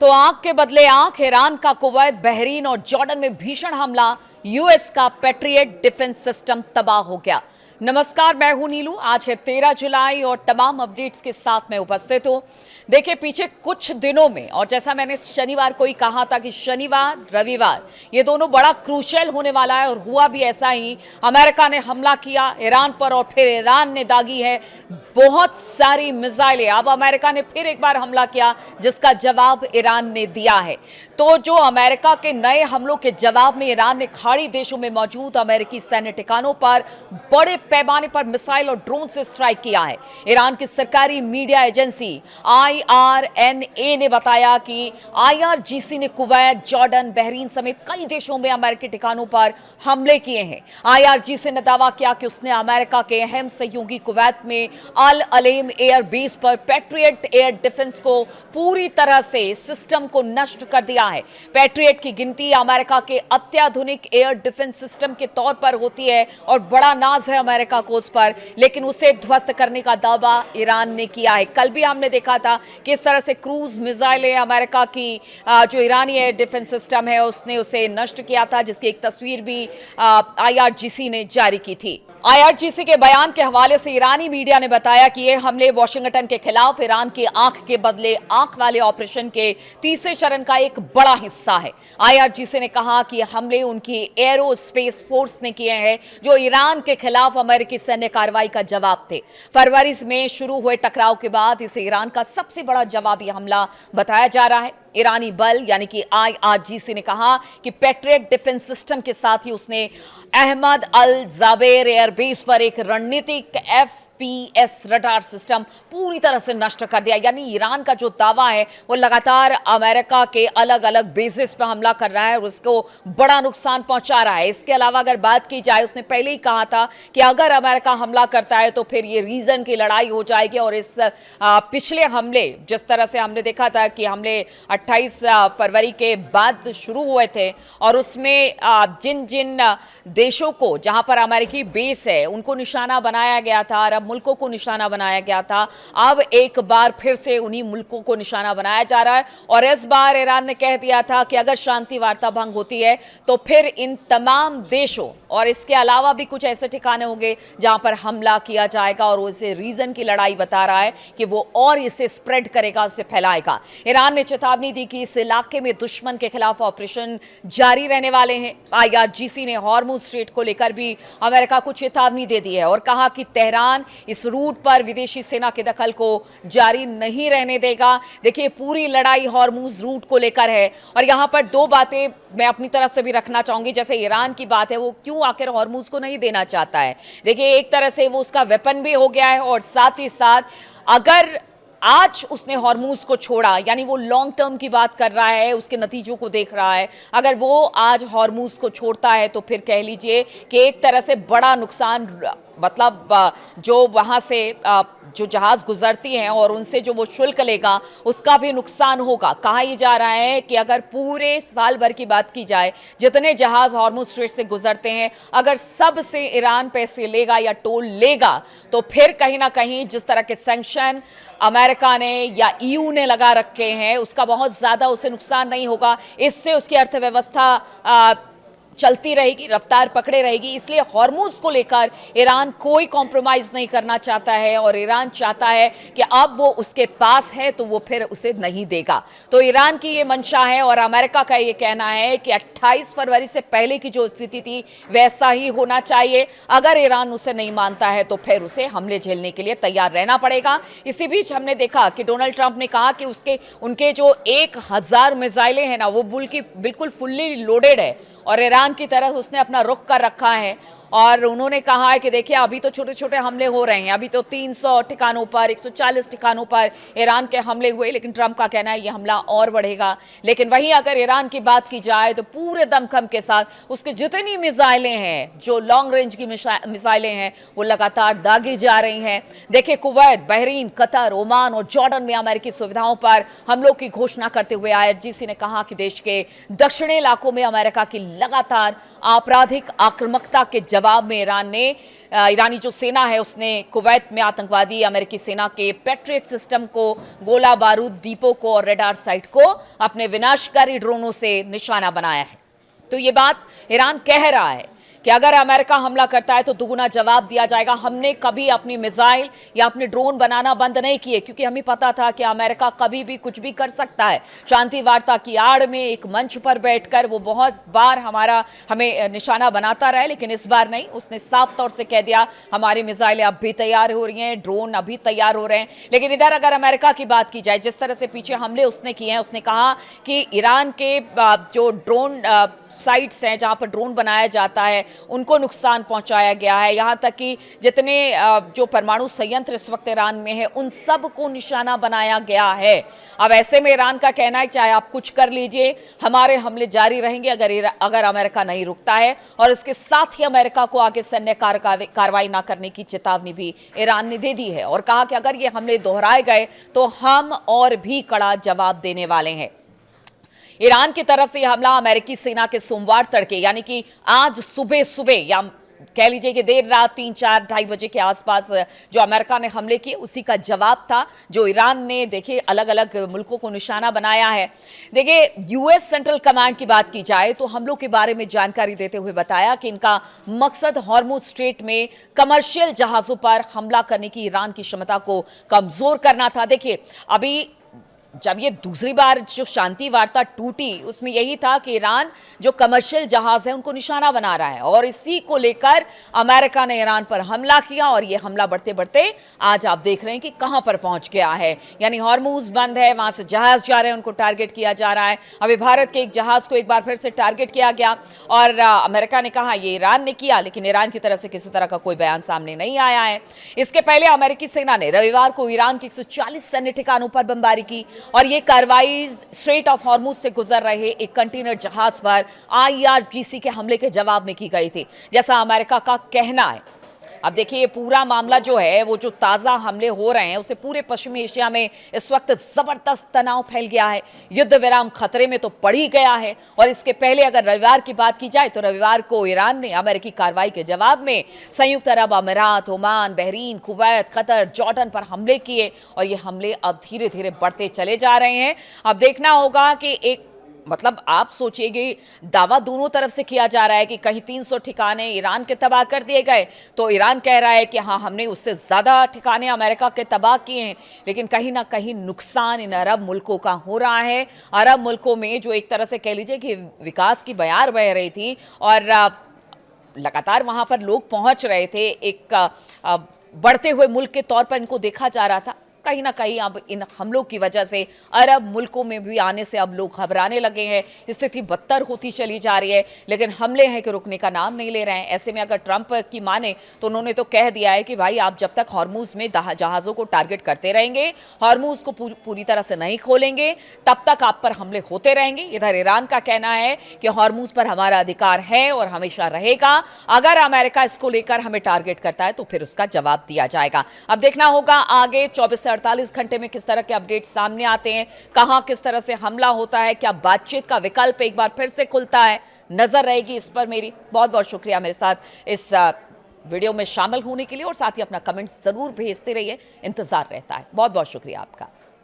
तो आंख के बदले आंख, ईरान का कुवैत, बहरीन और जॉर्डन में भीषण हमला, यूएस का पैट्रियट डिफेंस सिस्टम तबाह हो गया। नमस्कार, मैं हूं नीलू। आज है 13 जुलाई और तमाम अपडेट्स के साथ मैं उपस्थित हूं। देखिए, पीछे कुछ दिनों में, और जैसा मैंने शनिवार को ही कहा था कि शनिवार रविवार ये दोनों बड़ा क्रूशियल होने वाला है, और हुआ भी ऐसा ही। अमेरिका ने हमला किया ईरान पर और फिर ईरान ने दागी है बहुत सारी मिसाइलें। अब अमेरिका ने फिर एक बार हमला किया जिसका जवाब ईरान ने दिया है। तो जो अमेरिका के नए हमलों के जवाब में ईरान ने खाड़ी देशों में मौजूद अमेरिकी सैन्य ठिकानों पर बड़े पैमाने पर मिसाइल और ड्रोन से स्ट्राइक किया है। ईरान की सरकारी मीडिया एजेंसी IRNA ने बताया कि IRGC ने कुवैत, जॉर्डन, बहरीन समेत कई देशों में अमेरिकी ठिकानों पर हमले किए हैं। IRGC ने दावा किया कि उसने अमेरिका के अहम सहयोगी कुवैत में अल अलेम एयर बेस पर पैट्रियट एयर डिफेंस को पूरी तरह से सिस्टम को नष्ट कर दिया है। पैट्रियट की गिनती अमेरिका के अत्याधुनिक एयर डिफेंस सिस्टम के तौर पर होती है और बड़ा नाज है अमेरिका को उस पर, लेकिन उसे ध्वस्त करने का दावा ईरान ने किया है। कल भी हमने देखा था कि इस तरह से क्रूज मिसाइलें अमेरिका की जो ईरानी एयर डिफेंस सिस्टम है उसने उसे नष्ट किया था, जिसकी एक तस्वीर भी IRGC ने जारी की थी। IRGC के बयान के हवाले से ईरानी मीडिया ने बताया कि ये हमले वाशिंगटन के खिलाफ ईरान के आंख के बदले आंख वाले ऑपरेशन के तीसरे चरण का एक बड़ा हिस्सा है। IRGC ने कहा कि हमले उनकी एरोस्पेस फोर्स ने किए हैं जो ईरान के खिलाफ अमेरिकी सैन्य कार्रवाई का जवाब थे। फरवरी में शुरू हुए टकराव के बाद इसे ईरान का सबसे बड़ा जवाबी हमला बताया जा रहा है। ईरानी बल यानी कि IRGC ने कहा कि पैट्रियट डिफेंस सिस्टम के साथ ही उसने अहमद अल जाबेर एयरबेस पर एक रणनीतिक FPS रडार सिस्टम पूरी तरह से नष्ट कर दिया। यानी ईरान का जो दावा है वो लगातार अमेरिका के अलग अलग बेसिस पर हमला कर रहा है और उसको बड़ा नुकसान पहुंचा रहा है। इसके अलावा अगर बात की जाए, उसने पहले ही कहा था कि अगर अमेरिका हमला करता है तो फिर ये रीजन की लड़ाई हो जाएगी। और इस पिछले हमले, जिस तरह से हमने देखा था कि हमले 28 फरवरी के बाद शुरू हुए थे और उसमें जिन जिन देशों को जहां पर अमेरिकी बेस है उनको निशाना बनाया गया था, अरब मुल्कों को निशाना बनाया गया था। अब एक बार फिर से उन्हीं मुल्कों को निशाना बनाया जा रहा है और इस बार ईरान ने कह दिया था कि अगर शांति वार्ता भंग होती है तो फिर इन तमाम देशों और इसके अलावा भी कुछ ऐसे ठिकाने होंगे जहां पर हमला किया जाएगा। और उसे रीजन की लड़ाई बता रहा है कि वो और इसे स्प्रेड करेगा, उसे फैलाएगा। ईरान ने चेतावनी दी कि इस इलाके में दुश्मन के खिलाफ ऑपरेशन जारी रहने वाले हैं। IRGC ने हॉर्मुज स्ट्रेट को लेकर भी अमेरिका को चेतावनी दे दी है और कहा कि तेहरान इस रूट पर विदेशी सेना के दखल को जारी नहीं रहने देगा। देखिए, पूरी लड़ाई हॉर्मुज रूट को लेकर है और यहां पर दो बातें मैं अपनी तरफ से भी रखना चाहूंगी। जैसे ईरान की बात है, वो क्यों आखिर हॉर्मुज को नहीं देना चाहता है। देखिए, एक तरह से वो उसका वेपन भी हो गया है और साथ ही साथ अगर आज उसने हॉर्मुज को छोड़ा, यानी वो लॉन्ग टर्म की बात कर रहा है, उसके नतीजों को देख रहा है। अगर वो आज हॉर्मुज को छोड़ता है तो फिर कह लीजिए कि एक तरह से बड़ा नुकसान, मतलब जो वहाँ से जो जहाज़ गुजरती हैं और उनसे जो वो शुल्क लेगा उसका भी नुकसान होगा। कहा यह जा रहा है कि अगर पूरे साल भर की बात की जाए, जितने जहाज़ हॉर्मुज स्ट्रेट से गुजरते हैं, अगर सब से ईरान पैसे लेगा या टोल लेगा तो फिर कहीं ना कहीं जिस तरह के सैंक्शन अमेरिका ने या EU ने लगा रखे हैं उसका बहुत ज़्यादा उसे नुकसान नहीं होगा। इससे उसकी अर्थव्यवस्था चलती रहेगी, रफ्तार पकड़े रहेगी। इसलिए हॉर्मुज को लेकर ईरान कोई कॉम्प्रोमाइज नहीं करना चाहता है और ईरान चाहता है कि अब वो उसके पास है तो वो फिर उसे नहीं देगा। तो ईरान की ये मंशा है और अमेरिका का ये कहना है कि 28 फरवरी से पहले की जो स्थिति थी वैसा ही होना चाहिए। अगर ईरान उसे नहीं मानता है तो फिर उसे हमले झेलने के लिए तैयार रहना पड़ेगा। इसी बीच हमने देखा कि डोनाल्ड ट्रंप ने कहा कि उनके जो 1000 मिसाइलें हैं ना, वो बिल्कुल फुल्ली लोडेड है और ईरान की तरफ उसने अपना रुख कर रखा है। और उन्होंने कहा है कि देखिए, अभी तो छोटे छोटे हमले हो रहे हैं, अभी तो 300 ठिकानों पर, 140 ठिकानों पर ईरान के हमले हुए, लेकिन ट्रंप का कहना है ये हमला और बढ़ेगा। लेकिन वहीं अगर ईरान की बात की जाए तो पूरे दमखम के साथ उसकी जितनी मिसाइलें हैं, जो लॉन्ग रेंज की मिसाइलें हैं, वो लगातार दागी जा रही हैं। देखिए, कुवैत, बहरीन, कतर, ओमान और जॉर्डन में अमेरिकी सुविधाओं पर हमलों की घोषणा करते हुए IRGC ने कहा कि देश के दक्षिणी इलाकों में अमेरिका की लगातार आपराधिक आक्रामकता के जवाब में ईरानी जो सेना है उसने कुवैत में आतंकवादी अमेरिकी सेना के पैट्रियट सिस्टम को, गोला बारूद डिपो को और रडार साइट को अपने विनाशकारी ड्रोनों से निशाना बनाया है। तो ये बात ईरान कह रहा है कि अगर अमेरिका हमला करता है तो दुगुना जवाब दिया जाएगा। हमने कभी अपनी मिसाइल या अपने ड्रोन बनाना बंद नहीं किए, क्योंकि हमें पता था कि अमेरिका कभी भी कुछ भी कर सकता है। शांति वार्ता की आड़ में एक मंच पर बैठकर वो बहुत बार हमें निशाना बनाता रहा, लेकिन इस बार नहीं। उसने साफ तौर से कह दिया हमारी मिसाइलें अब भी तैयार हो रही हैं, ड्रोन अभी तैयार हो रहे हैं। लेकिन इधर अगर अमेरिका की बात की जाए, जिस तरह से पीछे हमले उसने किए हैं, उसने कहा कि ईरान के जो ड्रोन साइट्स हैं जहां पर ड्रोन बनाया जाता है उनको नुकसान पहुंचाया गया है। यहां तक कि जितने जो परमाणु संयंत्र इस वक्त ईरान में है उन सब को निशाना बनाया गया है। अब ऐसे में ईरान का कहना है चाहे आप कुछ कर लीजिए, हमारे हमले जारी रहेंगे अगर अमेरिका नहीं रुकता है। और इसके साथ ही अमेरिका को आगे सैन्य कार्रवाई ना करने की चेतावनी भी ईरान ने दे दी है और कहा कि अगर ये हमले दोहराए गए तो हम और भी कड़ा जवाब देने वाले हैं। ईरान की तरफ से यह हमला अमेरिकी सेना के सोमवार तड़के यानी कि आज सुबह या कह लीजिए कि देर रात 3-4-2:30 बजे के आसपास जो अमेरिका ने हमले किए उसी का जवाब था, जो ईरान ने देखिए अलग अलग मुल्कों को निशाना बनाया है। देखिए यूएस सेंट्रल कमांड की बात की जाए तो हमलों के बारे में जानकारी देते हुए बताया कि इनका मकसद हॉर्मुज स्ट्रेट में कमर्शियल जहाजों पर हमला करने की ईरान की क्षमता को कमजोर करना था। देखिए अभी जब ये दूसरी बार जो शांति वार्ता टूटी उसमें यही था कि ईरान जो कमर्शियल जहाज है उनको निशाना बना रहा है और इसी को लेकर अमेरिका ने ईरान पर हमला किया और ये हमला बढ़ते बढ़ते आज आप देख रहे हैं कि कहां पर पहुंच गया है। यानी हॉर्मुज बंद है, वहां से जहाज जा रहे हैं, उनको टारगेट किया जा रहा है। अभी भारत के एक जहाज को एक बार फिर से टारगेट किया गया और अमेरिका ने कहा ये ईरान ने किया, लेकिन ईरान की तरफ से किसी तरह का कोई बयान सामने नहीं आया है। इसके पहले अमेरिकी सेना ने रविवार को ईरान के 140 सैन्य ठिकानों पर बमबारी की और ये कार्रवाई स्ट्रेट ऑफ हॉर्मुज से गुजर रहे एक कंटेनर जहाज पर IRGC के हमले के जवाब में की गई थी, जैसा अमेरिका का कहना है। अब देखिए ये पूरा मामला जो है वो जो ताज़ा हमले हो रहे हैं उसे पूरे पश्चिमी एशिया में इस वक्त ज़बरदस्त तनाव फैल गया है। युद्ध विराम खतरे में तो पड़ ही गया है। और इसके पहले अगर रविवार की बात की जाए तो रविवार को ईरान ने अमेरिकी कार्रवाई के जवाब में संयुक्त अरब अमीरात, Oman, Bahrain, Kuwait, Qatar, Jordan पर हमले किए और ये हमले अब धीरे धीरे बढ़ते चले जा रहे हैं। अब देखना होगा कि एक मतलब आप सोचिएगा दावा दोनों तरफ से किया जा रहा है कि कहीं 300 ठिकाने ईरान के तबाह कर दिए गए, तो ईरान कह रहा है कि हाँ हमने उससे ज़्यादा ठिकाने अमेरिका के तबाह किए हैं। लेकिन कहीं ना कहीं नुकसान इन अरब मुल्कों का हो रहा है। अरब मुल्कों में जो एक तरह से कह लीजिए कि विकास की बयार बह रही थी और लगातार वहाँ पर लोग पहुँच रहे थे, एक बढ़ते हुए मुल्क के तौर पर इनको देखा जा रहा था। कहीं ना कहीं अब इन हमलों की वजह से अरब मुल्कों में भी आने से अब लोग घबराने लगे हैं, स्थिति बदतर होती चली जा रही है। लेकिन हमले हैं कि रुकने का नाम नहीं ले रहे हैं। ऐसे में अगर ट्रंप की माने तो उन्होंने तो कह दिया है कि भाई आप जब तक हॉर्मुज में जहाज़ों को टारगेट करते रहेंगे, हॉर्मुज को पूरी तरह से नहीं खोलेंगे, तब तक आप पर हमले होते रहेंगे। इधर ईरान का कहना है कि हॉर्मुज पर हमारा अधिकार है और हमेशा रहेगा। अगर अमेरिका इसको लेकर हमें टारगेट करता है तो फिर उसका जवाब दिया जाएगा। अब देखना होगा आगे 24 से 48 घंटे में किस तरह के अपडेट सामने आते हैं, कहां किस तरह से हमला होता है, क्या बातचीत का विकल्प एक बार फिर से खुलता है। नजर रहेगी इस पर मेरी। बहुत बहुत शुक्रिया मेरे साथ इस वीडियो में शामिल होने के लिए और साथ ही अपना कमेंट जरूर भेजते रहिए, इंतजार रहता है। बहुत बहुत शुक्रिया आपका।